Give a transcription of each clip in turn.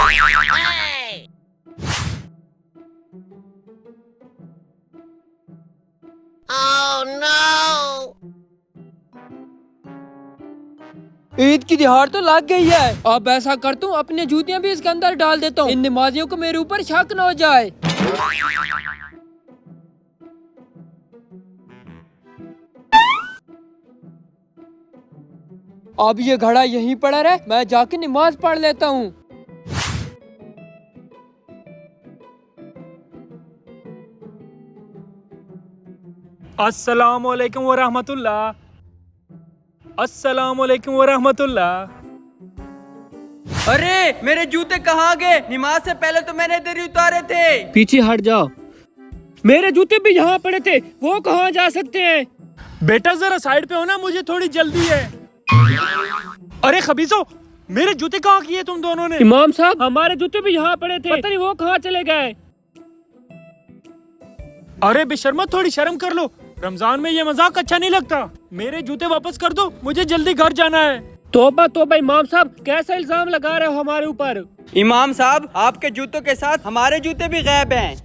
Oh no! Eid की दिहाड़ तो लग गई है। अब ऐसा करता हूँ, अपनी जूतियाँ भी इसके अंदर डाल देता हूँ, इन नमाजियों को मेरे ऊपर शक न हो जाए। अब ये घड़ा यहीं पड़ा रहे, मैं जाके नमाज पढ़ लेता हूँ। अस्सलाम वालेकुम व रहमतुल्लाह। अस्सलाम वालेकुम व रहमतुल्लाह। अरे मेरे जूते कहाँ गए? नमाज से पहले तो मैंने इधर ही उतारे थे। पीछे हट जाओ। मेरे जूते भी यहाँ पड़े थे, वो कहाँ जा सकते हैं? बेटा जरा साइड पे हो ना, मुझे थोड़ी जल्दी है। अरे खबीसो, मेरे जूते कहाँ किए तुम दोनों ने? इमाम साहब, हमारे जूते भी यहाँ पड़े थे, पता नहीं वो कहाँ चले गए। अरे बेशर्मा, थोड़ी शर्म कर लो, रमजान में ये मजाक अच्छा नहीं लगता। मेरे जूते वापस कर दो, मुझे जल्दी घर जाना है। तौबा तौबा इमाम साहब, कैसा इल्जाम लगा रहे हो हमारे ऊपर? इमाम साहब, आपके जूतों के साथ हमारे जूते भी गायब हैं।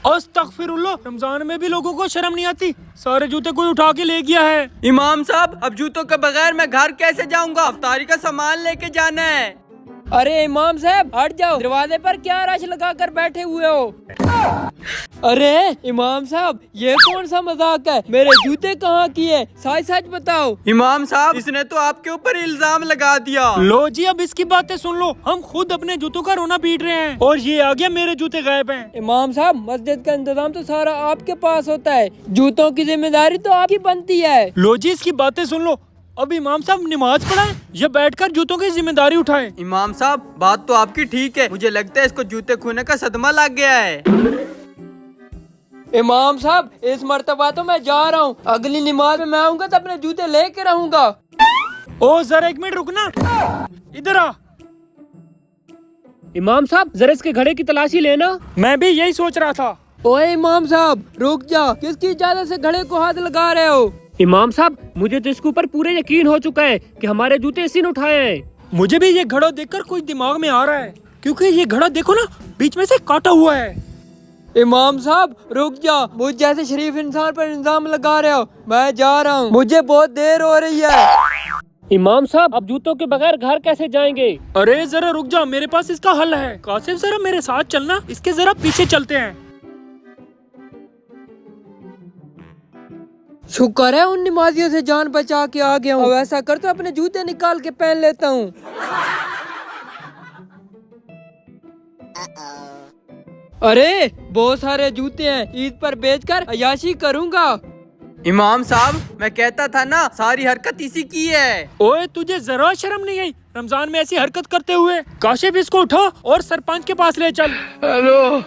अस्तगफिरुल्लाह, रमजान में भी लोगों को शर्म नहीं आती, सारे जूते कोई उठा के ले गया है। इमाम साहब, अब जूतों के बगैर मैं घर कैसे जाऊंगा? अफ्तारी का सामान लेके जाना है। अरे इमाम साहब हट जाओ, दरवाजे पर क्या रश लगा कर बैठे हुए हो? अरे इमाम साहब, ये कौन सा मजाक है? मेरे जूते कहाँ किए? सच सच बताओ। इमाम साहब, इसने तो आपके ऊपर इल्जाम लगा दिया। लो जी, अब इसकी बातें सुन लो, हम खुद अपने जूतों का रोना पीट रहे हैं और ये आ गया मेरे जूते गायब हैं। इमाम साहब, मस्जिद का इंतजाम तो सारा आपके पास होता है, जूतों की जिम्मेदारी तो आपकी बनती है। लो जी, इसकी बातें सुन लो, अब इमाम साहब नमाज पढ़ाएं या बैठकर जूतों की जिम्मेदारी उठाएं? इमाम साहब, बात तो आपकी ठीक है, मुझे लगता है इसको जूते खोने का सदमा लग गया है। इमाम साहब, इस मर्तबा तो मैं जा रहा हूँ, अगली नमाज में मैं आऊंगा तो अपने जूते लेके रहूंगा। ओ जरा एक मिनट रुकना, इधर आ। इमाम साहब, जरा इसके घड़े की तलाशी लेना। मैं भी यही सोच रहा था। ओए इमाम साहब, रुक जा, किसकी इजाजत से घड़े को हाथ लगा रहे हो? इमाम साहब, मुझे तो इसके ऊपर पूरे यकीन हो चुका है कि हमारे जूते इसी ने उठाए हैं। मुझे भी ये घड़ा देखकर कुछ दिमाग में आ रहा है, क्योंकि ये घड़ा देखो ना, बीच में से काटा हुआ है। इमाम साहब रुक जा, मुझ जैसे शरीफ इंसान पर इल्जाम लगा रहे हो, मैं जा रहा हूँ, मुझे बहुत देर हो रही है। इमाम साहब, अब जूतों के बगैर घर कैसे जाएंगे? अरे जरा रुक जा, मेरे पास इसका हल है। कासिम जरा मेरे साथ चलना, इसके जरा पीछे चलते हैं। शुक्र है उन नमाजियों से जान बचा के आ गया हूँ। अब ऐसा कर तो अपने जूते निकाल के पहन लेता हूँ। अरे बहुत सारे जूते हैं, ईद पर बेचकर अयाशी करूँगा। इमाम साहब, मैं कहता था ना, सारी हरकत इसी की है। ओए तुझे जरा शर्म नहीं आई रमजान में ऐसी हरकत करते हुए? काशिफ, इसको उठा और सरपंच के पास ले चल। हेलो।